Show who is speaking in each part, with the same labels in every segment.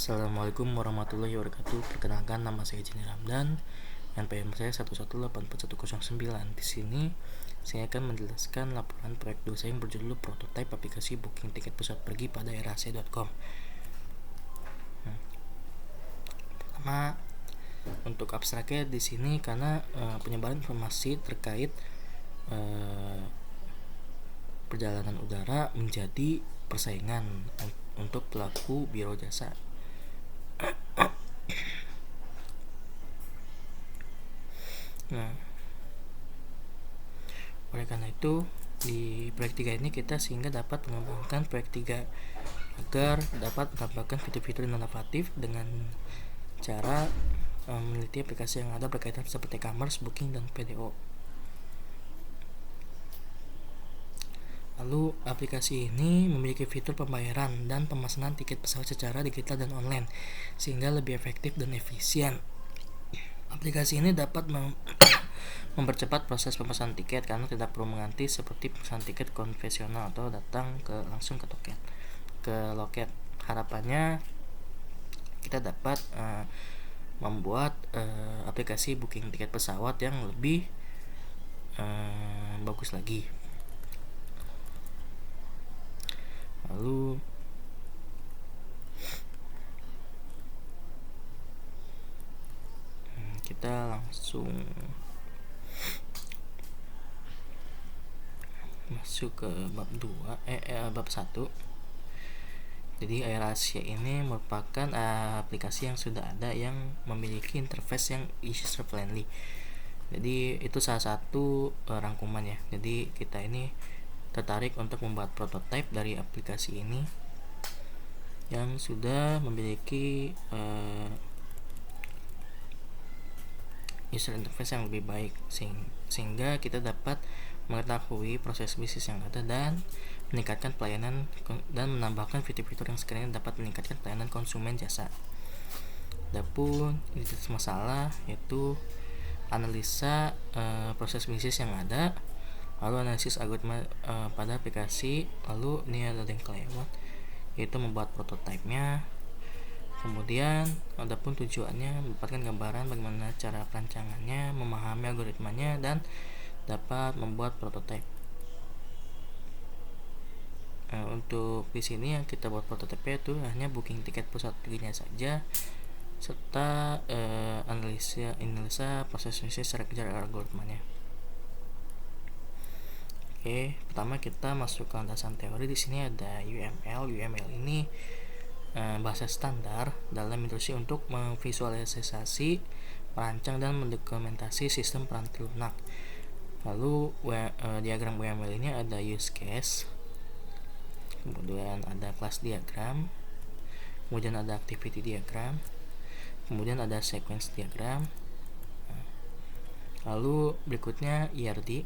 Speaker 1: Assalamualaikum warahmatullahi wabarakatuh. Perkenalkan, nama saya Jini Ramdan. NPM saya 1184109. Di sini saya akan menjelaskan laporan proyek dosen yang berjudul Prototipe Aplikasi Booking Tiket Pesawat Pergi pada airasia.com. Pertama, untuk abstraknya di sini karena penyebaran informasi terkait perjalanan udara menjadi persaingan untuk pelaku biro jasa. Nah, oleh karena itu di proyek 3 ini kita sehingga dapat mengembangkan proyek 3 agar dapat menambahkan fitur-fitur inovatif dengan cara meneliti aplikasi yang ada berkaitan seperti e-commerce, booking, dan PDO. Lalu aplikasi ini memiliki fitur pembayaran dan pemesanan tiket pesawat secara digital dan online sehingga lebih efektif dan efisien. Aplikasi ini dapat mempercepat proses pemesanan tiket karena tidak perlu mengantri seperti pemesanan tiket konvensional atau datang langsung ke loket. Harapannya kita dapat membuat aplikasi booking tiket pesawat yang lebih bagus lagi. Lalu kita langsung masuk ke bab 1. Jadi airasia ini merupakan aplikasi yang sudah ada yang memiliki interface yang user friendly. Jadi itu salah satu rangkuman ya. Jadi kita ini tertarik untuk membuat prototipe dari aplikasi ini yang sudah memiliki user interface yang lebih baik sehingga kita dapat mengetahui proses bisnis yang ada dan meningkatkan pelayanan dan menambahkan fitur-fitur yang sekiranya dapat meningkatkan pelayanan konsumen jasa. Adapun identitas masalah yaitu analisa proses bisnis yang ada, lalu analisis algoritma pada aplikasi, lalu ini ada yang kelewat yaitu membuat prototipenya. Kemudian adapun tujuannya mendapatkan gambaran bagaimana cara perancangannya, memahami algoritmanya, dan dapat membuat prototipe. Untuk di sini yang kita buat prototipe itu hanya booking tiket pesawat perginya saja serta analisa proses bisnis secara kejar algoritmanya. Oke, pertama kita masuk ke landasan teori. Di sini ada UML. UML ini bahasa standar dalam industri untuk memvisualisasi, merancang, dan mendokumentasi sistem peranti lunak. Lalu diagram UML ini ada use case, kemudian ada class diagram, kemudian ada activity diagram, kemudian ada sequence diagram. Lalu berikutnya ERD.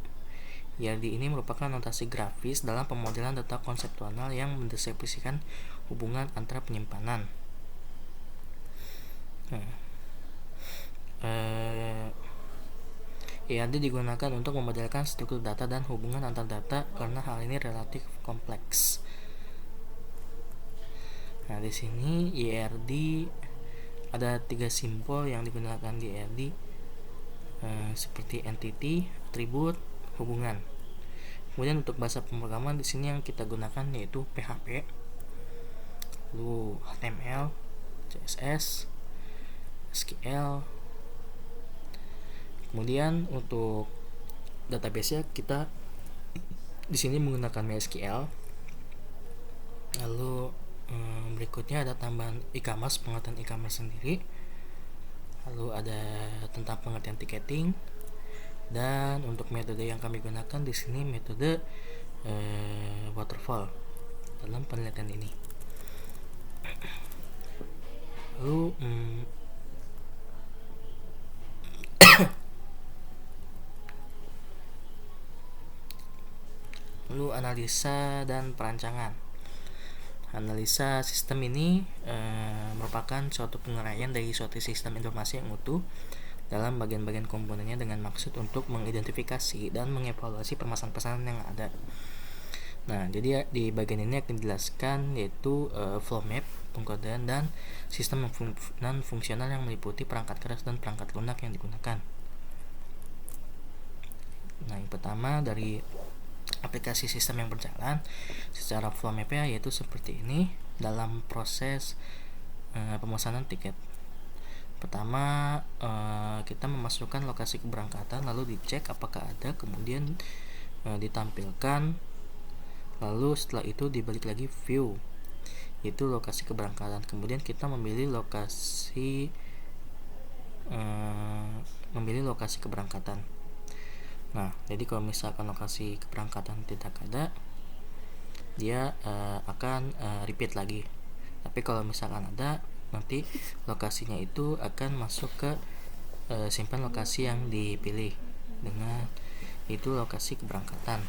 Speaker 1: ERD ini merupakan notasi grafis dalam pemodelan data konseptual yang mendeskripsikan hubungan antara penyimpanan. ERD digunakan untuk memodelkan struktur data dan hubungan antar data karena hal ini relatif kompleks. Nah, di sini ERD ada 3 simbol yang digunakan di ERD seperti entity, atribut, hubungan. Kemudian untuk bahasa pemrograman di sini yang kita gunakan yaitu PHP, lalu HTML, CSS, SQL. Kemudian untuk database-nya kita di sini menggunakan MySQL. Lalu berikutnya ada tambahan e-commerce, pengertian e-commerce sendiri. Lalu ada tentang pengertian ticketing. Dan untuk metode yang kami gunakan di sini metode waterfall dalam penelitian ini. Lalu analisa dan perancangan. Analisa sistem ini merupakan suatu penguraian dari suatu sistem informasi yang utuh dalam bagian-bagian komponennya dengan maksud untuk mengidentifikasi dan mengevaluasi permasalahan-permasalahan yang ada. Nah, jadi di bagian ini akan dijelaskan yaitu flow map. pengkodean dan sistem non-fungsional yang meliputi perangkat keras dan perangkat lunak yang digunakan. Nah, yang pertama dari aplikasi sistem yang berjalan secara flow map-nya yaitu seperti ini dalam proses pemesanan tiket. Pertama, kita memasukkan lokasi keberangkatan, lalu dicek apakah ada, kemudian ditampilkan, lalu setelah itu dibalik lagi view, itu lokasi keberangkatan. Kemudian kita memilih lokasi keberangkatan. Nah, jadi kalau misalkan lokasi keberangkatan tidak ada, dia akan repeat lagi. Tapi kalau misalkan ada, nanti lokasinya itu akan masuk ke simpan lokasi yang dipilih dengan itu lokasi keberangkatan.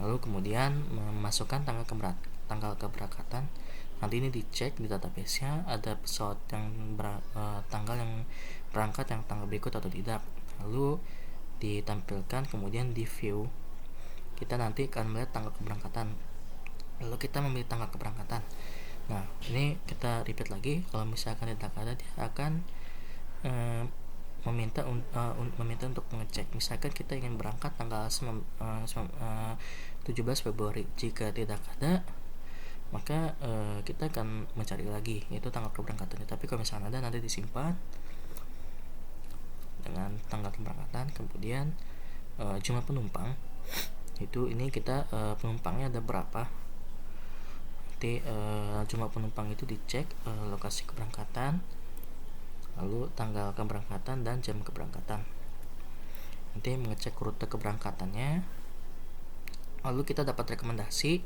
Speaker 1: Lalu kemudian memasukkan tanggal keberangkatan. Nanti ini dicek di database-nya ada pesawat yang tanggal yang berangkat yang tanggal berikut atau tidak. Lalu ditampilkan, kemudian di view kita nanti akan melihat tanggal keberangkatan, lalu kita memilih tanggal keberangkatan. Nah, ini kita repeat lagi. Kalau misalkan tidak ada, dia akan meminta untuk mengecek. Misalkan kita ingin berangkat tanggal 17 Februari. Jika tidak ada, maka kita akan mencari lagi yaitu tanggal keberangkatannya. Tapi kalau misalkan ada, nanti disimpan dengan tanggal keberangkatan. Kemudian jumlah penumpang itu, ini kita penumpangnya ada berapa. Nanti jumlah penumpang itu dicek lokasi keberangkatan, lalu tanggal keberangkatan dan jam keberangkatan. Nanti mengecek rute keberangkatannya, lalu kita dapat rekomendasi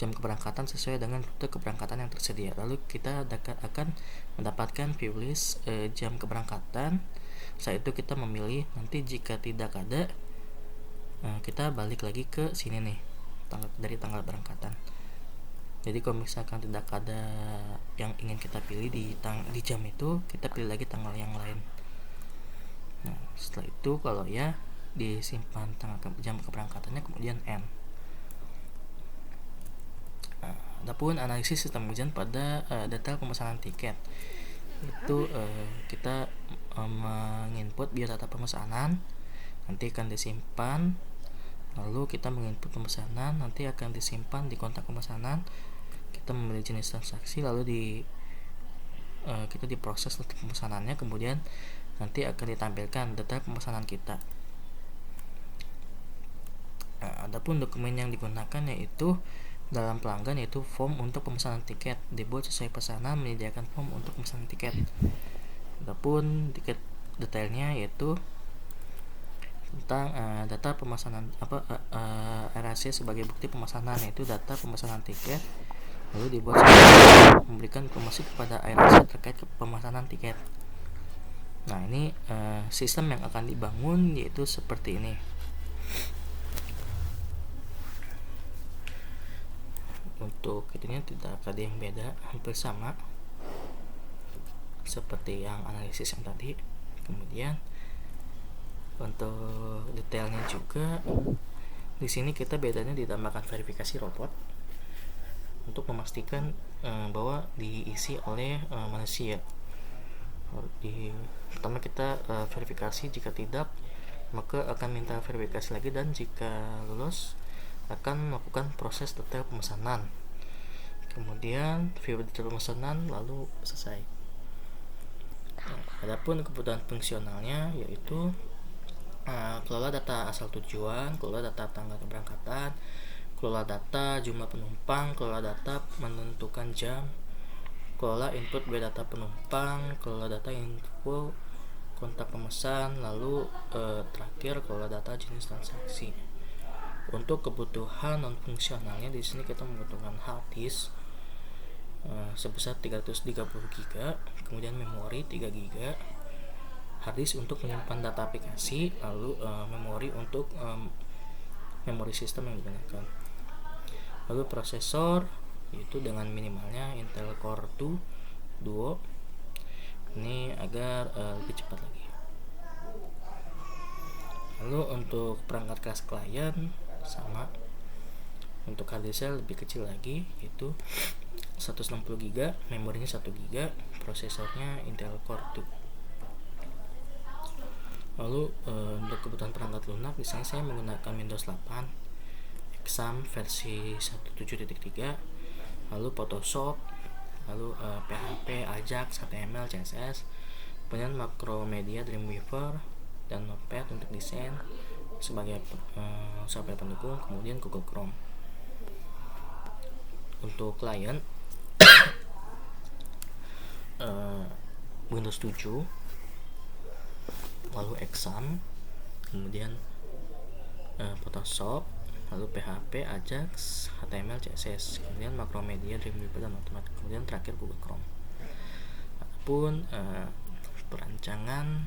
Speaker 1: jam keberangkatan sesuai dengan rute keberangkatan yang tersedia. Lalu kita akan mendapatkan view list jam keberangkatan. Saat itu kita memilih. Nanti jika tidak ada, kita balik lagi ke sini nih, dari tanggal berangkatan. Jadi kalau misalkan tidak ada yang ingin kita pilih di jam itu, kita pilih lagi tanggal yang lain. Nah, setelah itu kalau ya disimpan jam keberangkatannya, kemudian end. Adapun analisis sistem ujian pada detail pemesanan tiket itu kita menginput biodata pemesanan, nanti akan disimpan. Lalu kita menginput pemesanan, nanti akan disimpan di kontak pemesanan. Kita memilih jenis transaksi, lalu kita diproses untuk pemesanannya, kemudian nanti akan ditampilkan detail pemesanan kita. Adapun dokumen yang digunakan yaitu dalam pelanggan, yaitu form untuk pemesanan tiket, dibuat sesuai pesanan, menyediakan form untuk pemesanan tiket. Adapun tiket detailnya yaitu tentang data pemesanan RAC sebagai bukti pemesanan, yaitu data pemesanan tiket, lalu dibuat memberikan informasi kepada RAC terkait pemesanan tiket. Nah, ini sistem yang akan dibangun yaitu seperti ini. Untuk itunya tidak ada yang beda, hampir sama seperti yang analisis yang tadi. Kemudian untuk detailnya juga di sini kita bedanya ditambahkan verifikasi robot untuk memastikan bahwa diisi oleh manusia. Pertama kita verifikasi, jika tidak maka akan minta verifikasi lagi, dan jika lulus akan melakukan proses detail pemesanan, kemudian view detail pemesanan, lalu selesai. Adapun kebutuhan fungsionalnya yaitu kelola data asal tujuan, kelola data tanggal keberangkatan, kelola data jumlah penumpang, kelola data menentukan jam, kelola input biodata penumpang, kelola data info kontak pemesan, lalu terakhir kelola data jenis transaksi. Untuk kebutuhan non fungsionalnya di sini kita membutuhkan hard disk sebesar 330 GB, kemudian memori 3 GB, hard disk untuk menyimpan data aplikasi, lalu memori untuk memori sistem yang digunakan. Lalu prosesor yaitu dengan minimalnya Intel Core 2 Duo ini agar lebih cepat lagi. Lalu untuk perangkat kelas klien sama Untuk hard disk lebih kecil lagi, yaitu 160 GB, memorinya 1 GB, prosesornya Intel Core 2. Lalu untuk kebutuhan perangkat lunak, misalnya saya menggunakan Windows 8 XAMPP versi 17.3, lalu Photoshop, lalu PHP, Ajax, HTML, CSS, kemudian Macromedia, Dreamweaver, dan Notepad untuk desain sebagai software pendukung, kemudian Google Chrome. Untuk klien Windows 7, lalu XAMPP, kemudian Photoshop, lalu PHP, Ajax, HTML, CSS, kemudian Macromedia, Dreamweaver, dan Notepad, kemudian terakhir Google Chrome. Adapun perancangan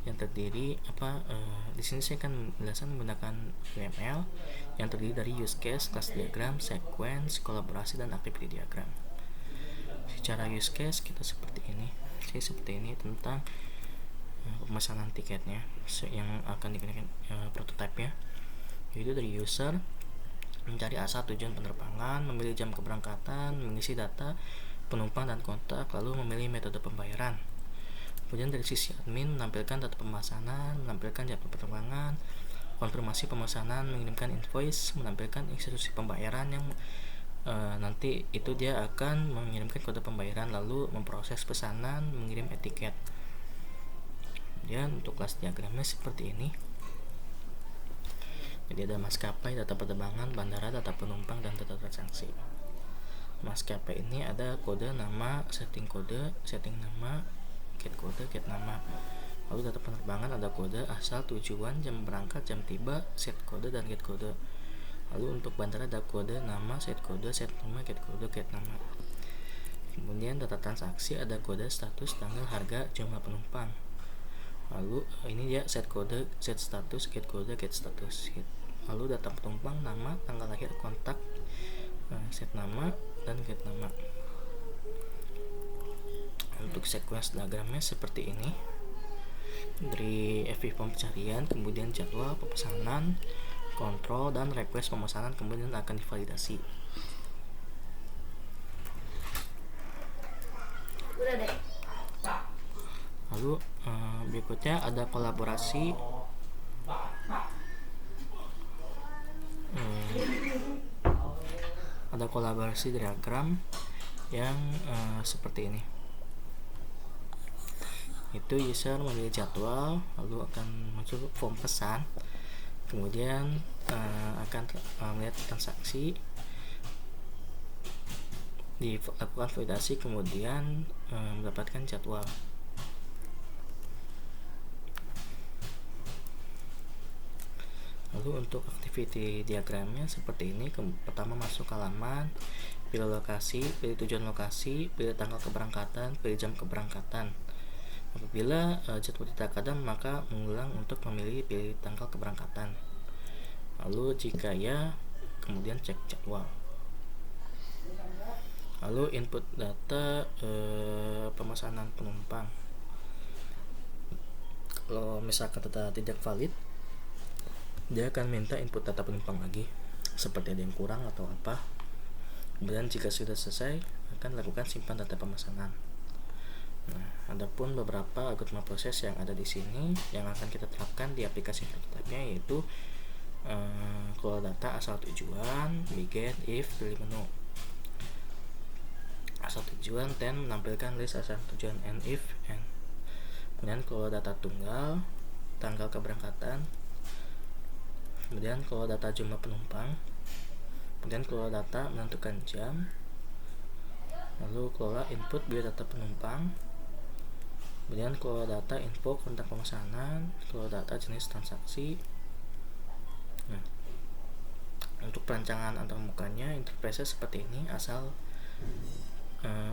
Speaker 1: yang terdiri di sini saya akan menjelaskan menggunakan UML yang terdiri dari use case, class diagram, sequence, kolaborasi, dan activity diagram. Secara use case kita seperti ini tentang pemesanan tiketnya yang akan digunakan prototipe-nya, yaitu dari user mencari asal tujuan penerbangan, memilih jam keberangkatan, mengisi data penumpang dan kontak, lalu memilih metode pembayaran. Kemudian dari sisi admin menampilkan data pemesanan, menampilkan jadwal penerbangan, konfirmasi pemesanan, mengirimkan invoice, menampilkan instruksi pembayaran yang nanti itu dia akan mengirimkan kode pembayaran, lalu memproses pesanan, mengirim etiket. Kemudian untuk kelas diagramnya seperti ini. Jadi ada maskapai, data penerbangan, bandara, data penumpang, dan data transaksi. Maskapai ini ada kode nama, setting kode, setting nama, get kode, get nama. Lalu data penerbangan ada kode asal, tujuan, jam berangkat, jam tiba, set kode, dan get kode. Lalu untuk bandara ada kode nama, set kode, set nama, get kode, get nama. Kemudian data transaksi ada kode, status, tanggal, harga, jumlah penumpang. Lalu ini dia set kode, set status, get kode, get status. Lalu data penumpang, nama, tanggal lahir, kontak, set nama, dan get nama. Untuk sequence diagramnya seperti ini. Dari FV pencarian, kemudian jadwal pemesanan, kontrol, dan request pemesanan kemudian akan divalidasi. Lalu berikutnya ada kolaborasi. Ada kolaborasi diagram yang seperti ini. Itu user memilih jadwal, lalu akan muncul form pesan, kemudian akan melihat transaksi, dilakukan validasi, kemudian mendapatkan jadwal. Lalu untuk activity diagramnya seperti ini. Pertama masuk halaman, pilih lokasi, pilih tujuan lokasi, pilih tanggal keberangkatan, pilih jam keberangkatan. Apabila jadwal tidak ada, maka mengulang untuk memilih pilih tanggal keberangkatan. Lalu jika ya, kemudian cek jadwal. Lalu input data pemesanan penumpang. Kalau misalkan data tidak valid, dia akan minta input data penumpang lagi, seperti ada yang kurang atau apa. Kemudian jika sudah selesai, akan lakukan simpan data pemesanan. Nah, adapun beberapa algoritma proses yang ada di sini yang akan kita terapkan di aplikasi prototipe-nya, yaitu kelola data asal tujuan, begin, if, pilih menu. Asal tujuan, then menampilkan list asal tujuan, and if, and. Kemudian kelola data tunggal, tanggal keberangkatan. Kemudian kelola data jumlah penumpang. Kemudian kelola data menentukan jam. Lalu kelola input biaya data penumpang. Kemudian kelola data info tentang pemesanan, kelola data jenis transaksi. Nah, untuk perancangan antarmukanya interface seperti ini. Asal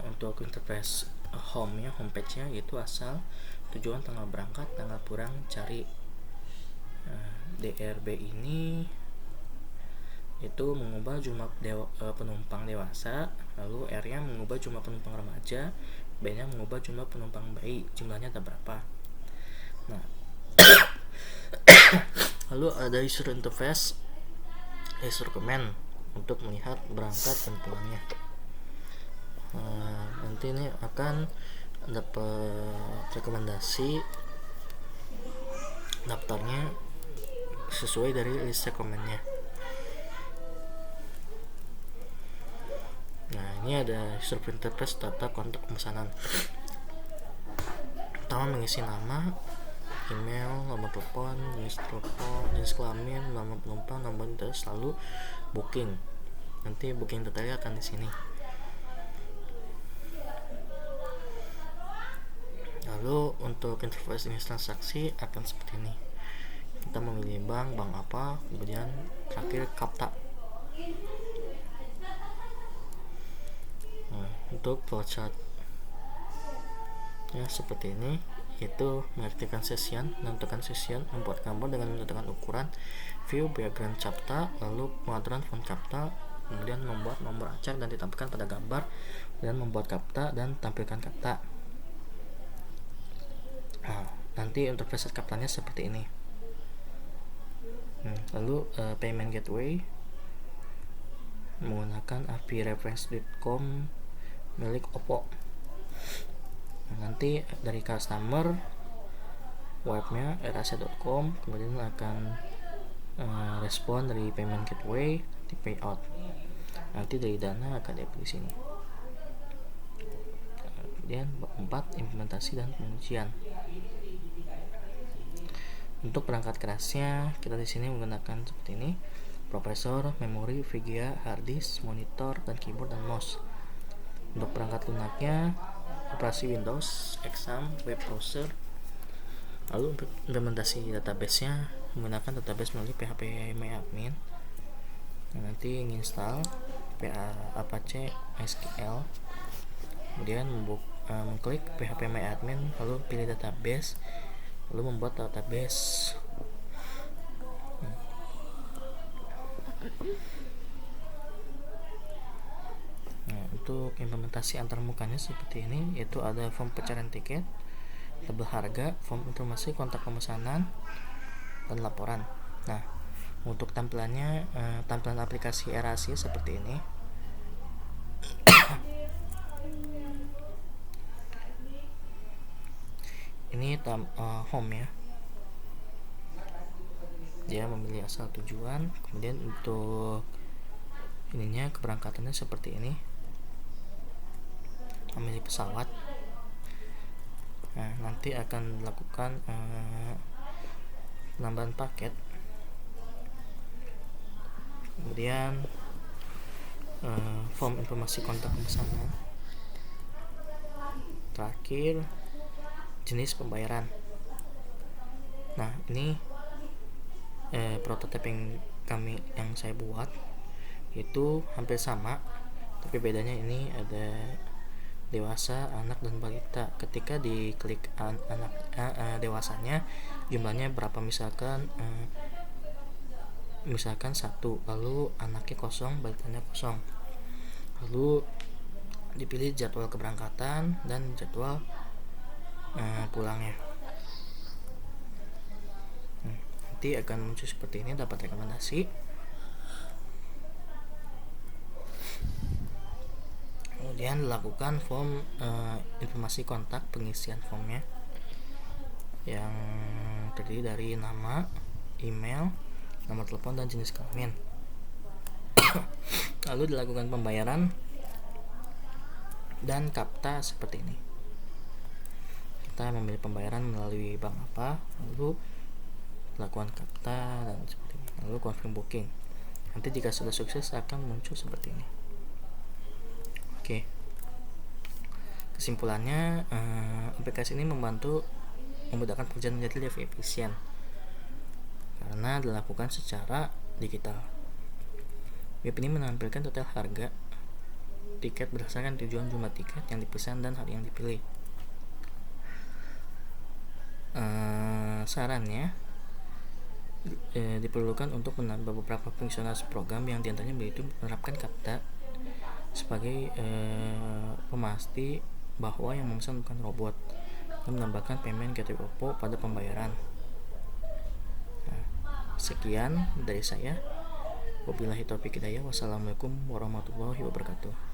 Speaker 1: untuk interface homepage-nya yaitu asal tujuan, tanggal berangkat, tanggal pulang, cari DRB ini itu mengubah jumlah penumpang dewasa, lalu R-nya mengubah jumlah penumpang remaja, B-nya mengubah jumlah penumpang bayi, jumlahnya ada berapa. Nah, lalu ada user interface, user command. untuk melihat berangkat dan pulangnya. Nanti ini akan dapat rekomendasi daftarnya sesuai dari list rekomennya. Nah, ini ada instruksi interface data kontak pemesanan. Pertama, mengisi nama, email, nomor telepon, jenis kelamin, nama penumpang, nomor interest, lalu booking. Nanti booking detailnya akan di sini. Lalu untuk interface jenis transaksi akan seperti ini. Kita memilih bank apa, kemudian terakhir kapta. Nah, untuk flowchart ya seperti ini, yaitu mengaktifkan session, menentukan session, membuat gambar dengan menentukan ukuran, view background capta, lalu pengaturan font capta, kemudian membuat nomor acak dan ditampilkan pada gambar, dan membuat capta dan tampilkan capta. Nah, nanti untuk preset captanya seperti ini. Lalu payment gateway menggunakan API reference.com milik Oppo. Nanti dari customer webnya erasia.com, kemudian akan respon dari payment gateway di payout. Nanti dari dana akan dipilih sini. Kemudian 4 implementasi dan pengujian. Untuk perangkat kerasnya kita di sini menggunakan seperti ini: prosesor, memori, VGA, hard disk, monitor, dan keyboard dan mouse. Untuk perangkat lunaknya operasi Windows, Exam, web browser. Lalu untuk implementasi database-nya menggunakan database melalui PHP MyAdmin. Nanti install Apache SQL, kemudian mengklik PHP MyAdmin, lalu pilih database, lalu membuat database. Nah, untuk implementasi antarmukanya seperti ini, yaitu ada form pencarian tiket, tabel harga, form informasi kontak pemesanan, dan laporan. Nah, untuk tampilannya, tampilan aplikasi AirAsia seperti ini. Ini home ya. Dia memilih asal tujuan, kemudian untuk ininya keberangkatannya seperti ini. Memilih pesawat. Nah, nanti akan dilakukan penambahan paket. Kemudian form informasi kontak pemesanan. Terakhir jenis pembayaran. Nah, ini prototipe yang saya buat itu hampir sama, tapi bedanya ini ada dewasa, anak, dan balita. Ketika diklik anak dewasanya jumlahnya berapa, misalkan 1, lalu anaknya 0, balitanya 0. Lalu dipilih jadwal keberangkatan dan jadwal pulangnya. Nanti akan muncul seperti ini, dapat rekomendasi. Kemudian dilakukan form informasi kontak, pengisian formnya yang terdiri dari nama, email, nomor telepon, dan jenis kelamin. Lalu dilakukan pembayaran dan kapta seperti ini. Kita memilih pembayaran melalui bank apa, lalu lakukan kapta dan seperti ini, lalu confirm booking. Nanti jika sudah sukses akan muncul seperti ini. Oke. Kesimpulannya, aplikasi ini memudahkan pekerjaan menjadi lebih efisien karena dilakukan secara digital. Web ini menampilkan total harga tiket berdasarkan tujuan jumlah tiket yang dipesan dan hari yang dipilih. Sarannya diperlukan untuk menambah beberapa fungsionalitas program yang diantaranya yaitu menerapkan kapta sebagai pemasti bahwa yang memesan bukan robot, dan menambahkan payment gateway Oppo pada pembayaran. Sekian dari saya. Wabillahi taufiq hidayah. Wassalamualaikum warahmatullahi wabarakatuh.